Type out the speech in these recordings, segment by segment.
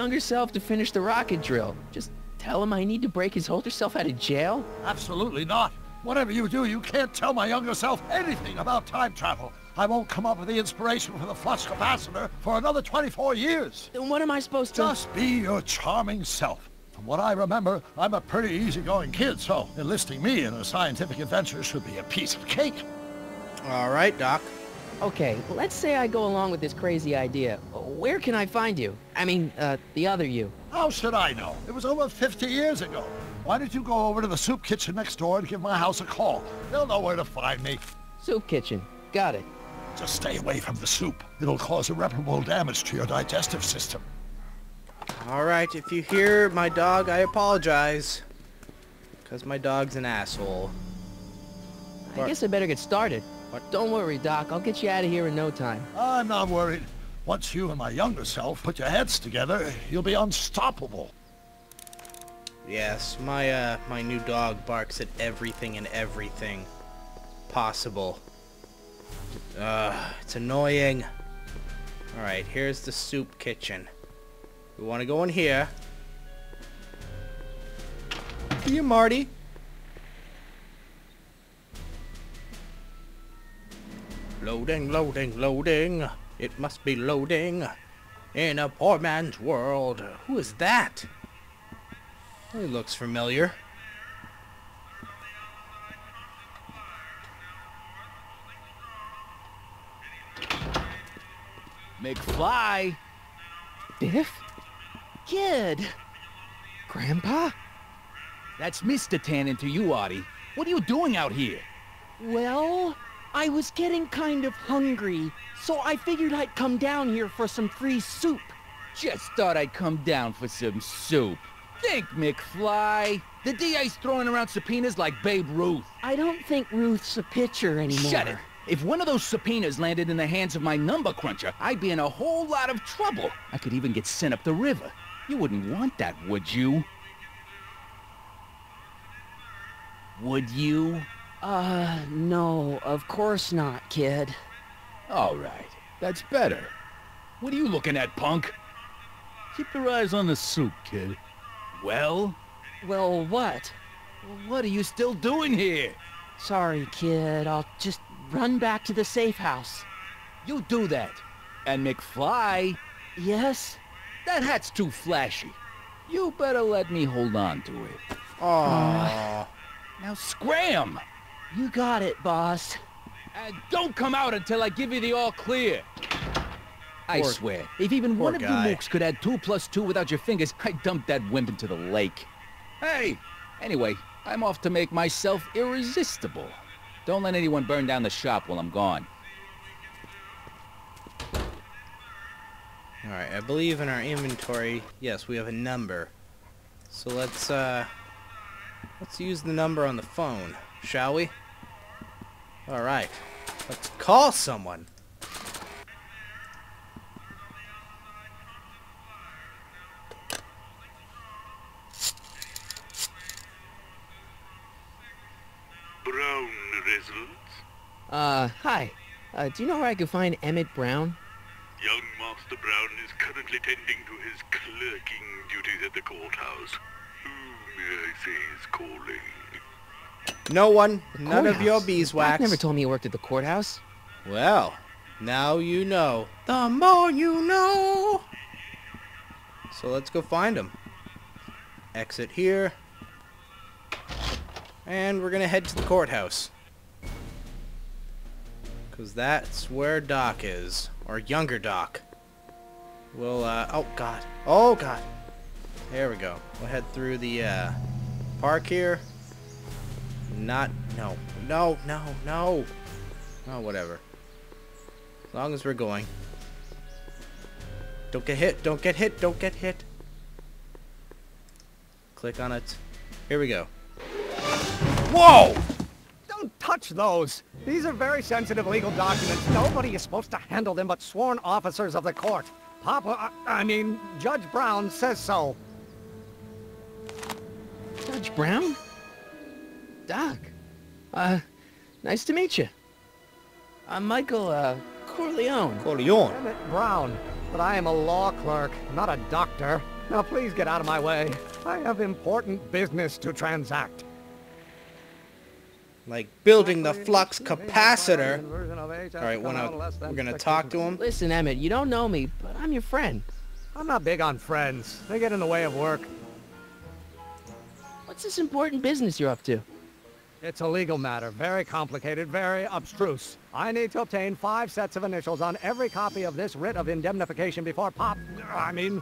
younger self to finish the rocket drill. Just tell him I need to break his older self out of jail? Absolutely not. Whatever you do, you can't tell my younger self anything about time travel. I won't come up with the inspiration for the flux capacitor for another 24 years. Then what am I supposed to... Just be your charming self. From what I remember, I'm a pretty easygoing kid, so enlisting me in a scientific adventure should be a piece of cake. All right, Doc. Okay, let's say I go along with this crazy idea. Where can I find you? I mean, the other you. How should I know? It was over 50 years ago. Why don't you go over to the soup kitchen next door and give my house a call? They'll know where to find me. Soup kitchen. Got it. Just stay away from the soup. It'll cause irreparable damage to your digestive system. All right, if you hear my dog, I apologize. Because my dog's an asshole. I guess I better get started. What? Don't worry, Doc. I'll get you out of here in no time. I'm not worried. Once you and my younger self put your heads together, you'll be unstoppable. Yes, my new dog barks at everything and everything possible. It's annoying. Alright, here's the soup kitchen. We want to go in here. See you, Marty. Loading, loading, loading. It must be loading. In a poor man's world. Who is that? He looks familiar. McFly! Biff? Kid! Grandpa? That's Mr. Tannen to you, Artie. What are you doing out here? Well, I was getting kind of hungry, so I figured I'd come down here for some free soup. Just thought I'd come down for some soup. Think, McFly. The DA's throwing around subpoenas like Babe Ruth. I don't think Ruth's a pitcher anymore. Shut it. If one of those subpoenas landed in the hands of my number cruncher, I'd be in a whole lot of trouble. I could even get sent up the river. You wouldn't want that, would you? Would you? No, of course not, kid. All right. That's better. What are you looking at, punk? Keep your eyes on the soup, kid. Well? Well, what? What are you still doing here? Sorry, kid. I'll just run back to the safe house. You do that. And McFly, Yes? that hat's too flashy. You better let me hold on to it. Aww. Now scram! You got it, boss. And don't come out until I give you the all clear. I Poor- swear, if even poor one of you guy. mooks could add 2 + 2 without your fingers, I'd dump that wimp into the lake. Hey! Anyway, I'm off to make myself irresistible. Don't let anyone burn down the shop while I'm gone. Alright, I believe in our inventory, yes, we have a number. So let's use the number on the phone, shall we? Alright, let's call someone. Brown results. Hi. Do you know where I could find Emmett Brown? Young Master Brown is currently tending to his clerking duties at the courthouse. Who may I say is calling? No one, none of your Courthouse? beeswax. Doc never told me he worked at the courthouse. Well, now you know. The more you know. So let's go find him. Exit here. And we're gonna head to the courthouse. Because that's where Doc is. Or younger Doc. We'll, oh god. Oh god. There we go. We'll head through the, park here. No. Oh, whatever. As long as we're going. Don't get hit, don't get hit, don't get hit. Click on it. Here we go. Whoa! Don't touch those. These are very sensitive legal documents. Nobody is supposed to handle them but sworn officers of the court. I mean, Judge Brown says so. Judge Brown? Doc. Nice to meet you. I'm Michael, Corleone. Corleone. Emmett Brown. but I am a law clerk, not a doctor. Now please get out of my way. I have important business to transact. Like building the flux capacitor. Alright, we're gonna talk to him. Listen, Emmett, you don't know me, but I'm your friend. I'm not big on friends. They get in the way of work. What's this important business you're up to? It's a legal matter. Very complicated, very abstruse. I need to obtain 5 sets of initials on every copy of this writ of indemnification before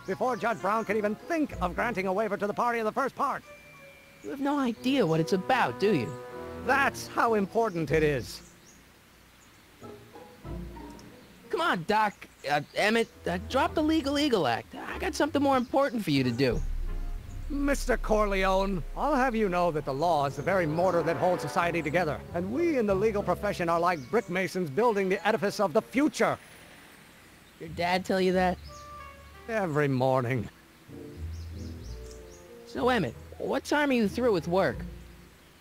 before Judge Brown can even think of granting a waiver to the party in the first part. You have no idea what it's about, do you? That's how important it is. Come on, Doc. Emmett, drop the Legal Eagle Act. I got something more important for you to do. Mr. Corleone, I'll have you know that the law is the very mortar that holds society together, and we in the legal profession are like brick masons building the edifice of the future. Your dad tell you that? Every morning. So, Emmett, what time are you through with work?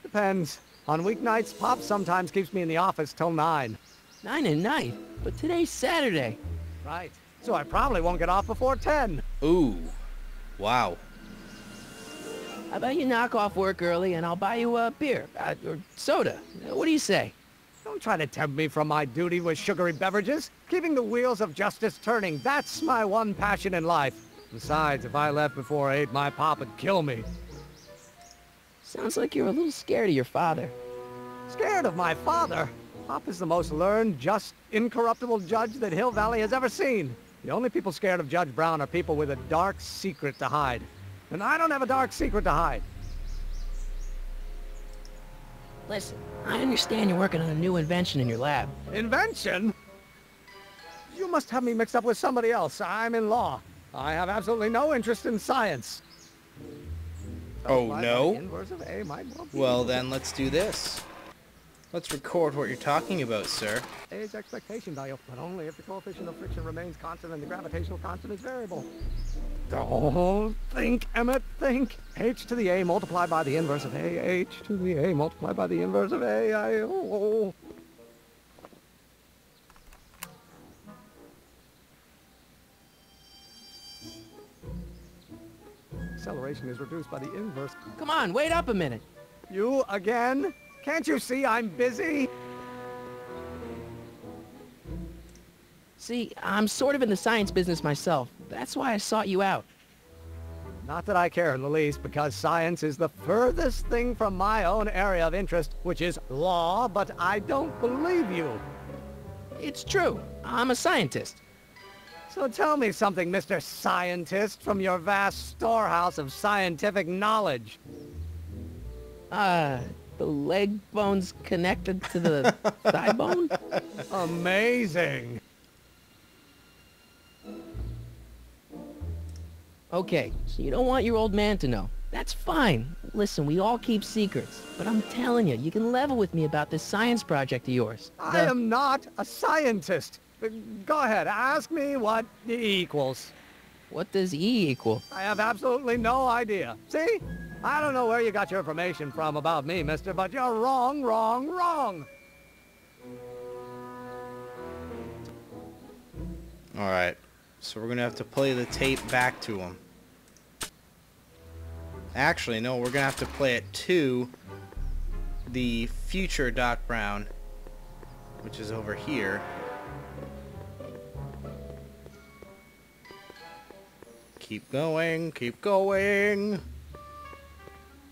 Depends. On weeknights, Pop sometimes keeps me in the office till 9. 9 at night? But today's Saturday. Right. So I probably won't get off before 10. Ooh. Wow. How about you knock off work early and I'll buy you a beer, or soda. What do you say? Don't try to tempt me from my duty with sugary beverages. Keeping the wheels of justice turning, that's my one passion in life. Besides, if I left before 8, my pop would kill me. Sounds like you're a little scared of your father. Scared of my father? Pop is the most learned, just, incorruptible judge that Hill Valley has ever seen. The only people scared of Judge Brown are people with a dark secret to hide. And I don't have a dark secret to hide. Listen, I understand you're working on a new invention in your lab. Invention? You must have me mixed up with somebody else. I'm in law. I have absolutely no interest in science. Oh, no? Inverse of A might well be. Well, then let's do this. Let's record what you're talking about, sir. A's expectation value, but only if the coefficient of friction remains constant and the gravitational constant is variable. Don't think, Emmett, think. H to the A multiplied by the inverse of A. H to the A multiplied by the inverse of A. Acceleration is reduced by the inverse. Come on, wait up a minute. You again? Can't you see I'm busy? See, I'm sort of in the science business myself. That's why I sought you out. Not that I care in the least, because science is the furthest thing from my own area of interest, which is law, but I don't believe you. It's true. I'm a scientist. So tell me something, Mr. Scientist, from your vast storehouse of scientific knowledge. The leg bone's connected to the thigh bone? Amazing. Okay, so you don't want your old man to know. That's fine. Listen, we all keep secrets. But I'm telling you, you can level with me about this science project of yours. I am not a scientist. Go ahead, ask me what E equals. What does E equal? I have absolutely no idea. See? I don't know where you got your information from about me, mister, but you're wrong, wrong, wrong. Alright, so we're gonna have to play the tape back to him. Actually, no, we're gonna have to play it to the future Doc Brown, which is over here. Keep going, keep going.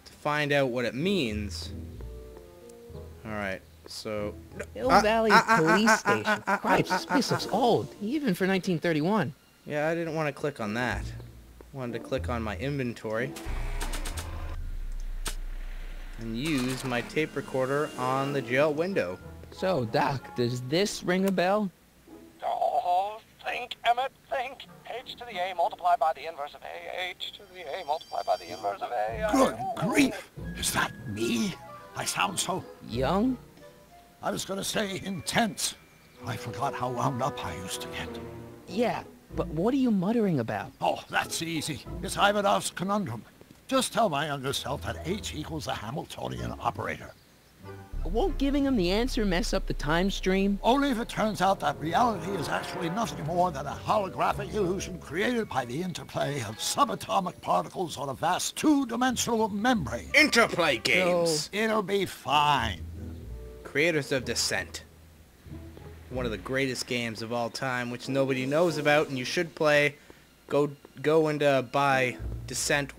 To find out what it means. Alright, so... Hill Valley Police Station. Cripes, this place looks old, even for 1931. Yeah, I didn't want to click on that. Wanted to click on my inventory. And use my tape recorder on the jail window. So, Doc, does this ring a bell? Oh, think, Emmett, think. H to the A multiplied by the inverse of A. H to the A multiplied by the inverse of A. Good grief! Is that me? I sound so... Young? I was gonna say intense. I forgot how wound up I used to get. Yeah, but what are you muttering about? Oh, that's easy. It's Ivanov's conundrum. Just tell my younger self that H equals a Hamiltonian operator. Won't giving him the answer mess up the time stream? Only if it turns out that reality is actually nothing more than a holographic illusion created by the interplay of subatomic particles on a vast two-dimensional membrane. Interplay Games. It'll be fine. Creators of Descent. One of the greatest games of all time, which nobody knows about and you should play. Go and buy Descent